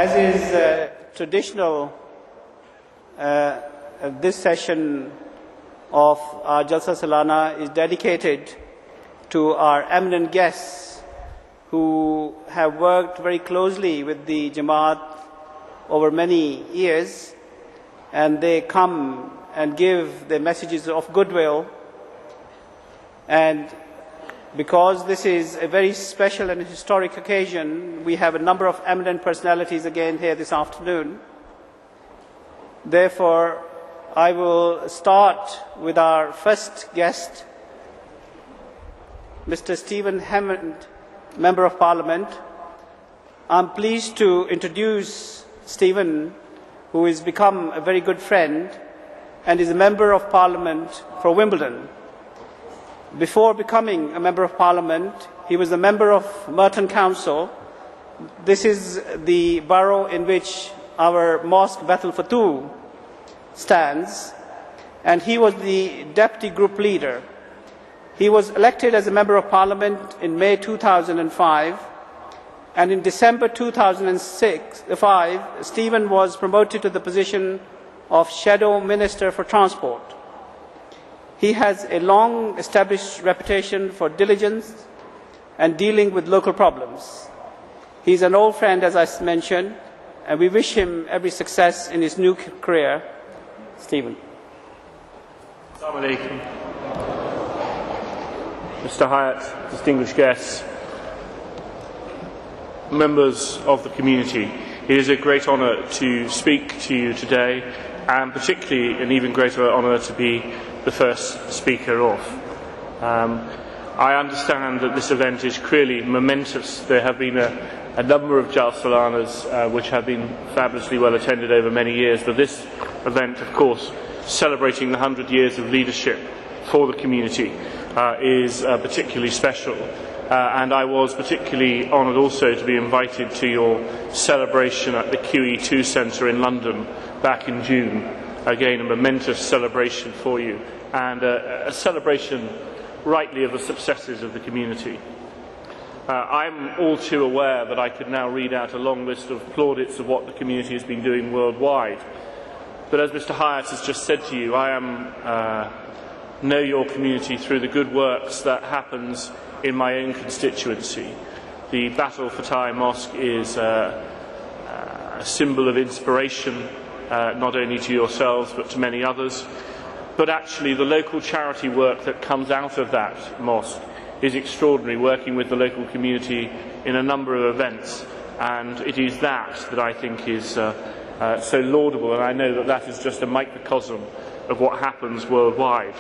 As is traditional, this session of our Jalsa Salana is dedicated to our eminent guests who have worked very closely with the Jamaat over many years, and they come and give their messages of goodwill. And because this is a very special and historic occasion, we have a number of eminent personalities again here this afternoon. Therefore, I will start with our first guest, Mr. Stephen Hammond, Member of Parliament. I'm pleased to introduce Stephen, who has become a very good friend and is a Member of Parliament for Wimbledon. Before becoming a Member of Parliament, he was a member of Merton Council. This is the borough in which our mosque Baitul Futuh stands, and he was the deputy group leader. He was elected as a Member of Parliament in May 2005, and in December 2005, Stephen was promoted to the position of Shadow Minister for Transport. He has a long established reputation for diligence and dealing with local problems. He is an old friend, as I mentioned, and we wish him every success in his new career. Stephen. Assalamu alaikum. Mr. Hyatt, distinguished guests, members of the community, it is a great honour to speak to you today, and particularly an even greater honour to be the first speaker off. I understand that this event is clearly momentous. There have been a number of Jalsalanas which have been fabulously well attended over many years, but this event, of course, celebrating the 100 years of leadership for the community, is particularly special. And I was particularly honoured also to be invited to your celebration at the QE2 Centre in London back in June. Again, a momentous celebration for you, and a celebration rightly of the successes of the community. I'm all too aware that I could now read out a long list of plaudits of what the community has been doing worldwide. But as Mr. Hyatt has just said to you, I know your community through the good works that happens in my own constituency. The Baitul Futuh Mosque is a symbol of inspiration, not only to yourselves but to many others. But actually the local charity work that comes out of that mosque is extraordinary, working with the local community in a number of events, and it is that I think is so laudable, and I know that that is just a microcosm of what happens worldwide.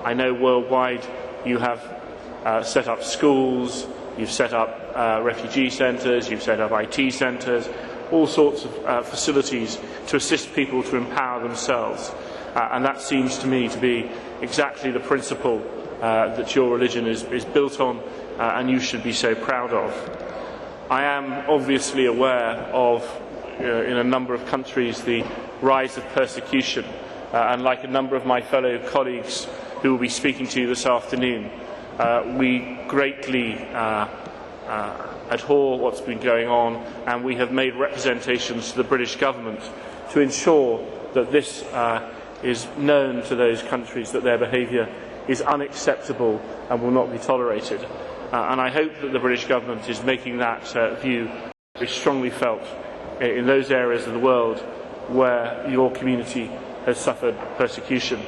I know worldwide you have set up schools, you've set up refugee centres, you've set up IT centres, all sorts of facilities to assist people to empower themselves. And that seems to me to be exactly the principle that your religion is built on, and you should be so proud of. I am obviously aware of, in a number of countries, the rise of persecution, and like a number of my fellow colleagues who will be speaking to you this afternoon, we greatly abhor what's been going on, and we have made representations to the British government to ensure that this is known to those countries, that their behaviour is unacceptable and will not be tolerated. And I hope that the British government is making that view very strongly felt in those areas of the world where your community has suffered persecution.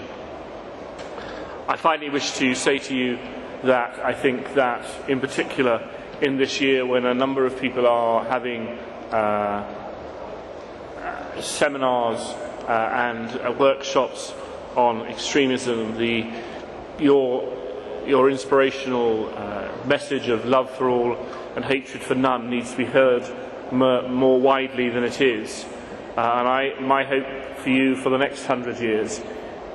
I finally wish to say to you that I think that, in particular, in this year when a number of people are having seminars and workshops on extremism, your inspirational message of love for all and hatred for none needs to be heard more widely than it is. And my hope for you for the next 100 years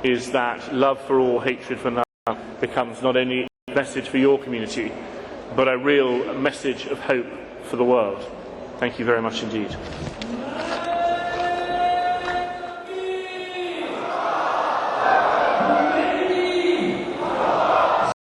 is that love for all, hatred for none becomes not only a message for your community, but a real message of hope for the world. Thank you very much indeed.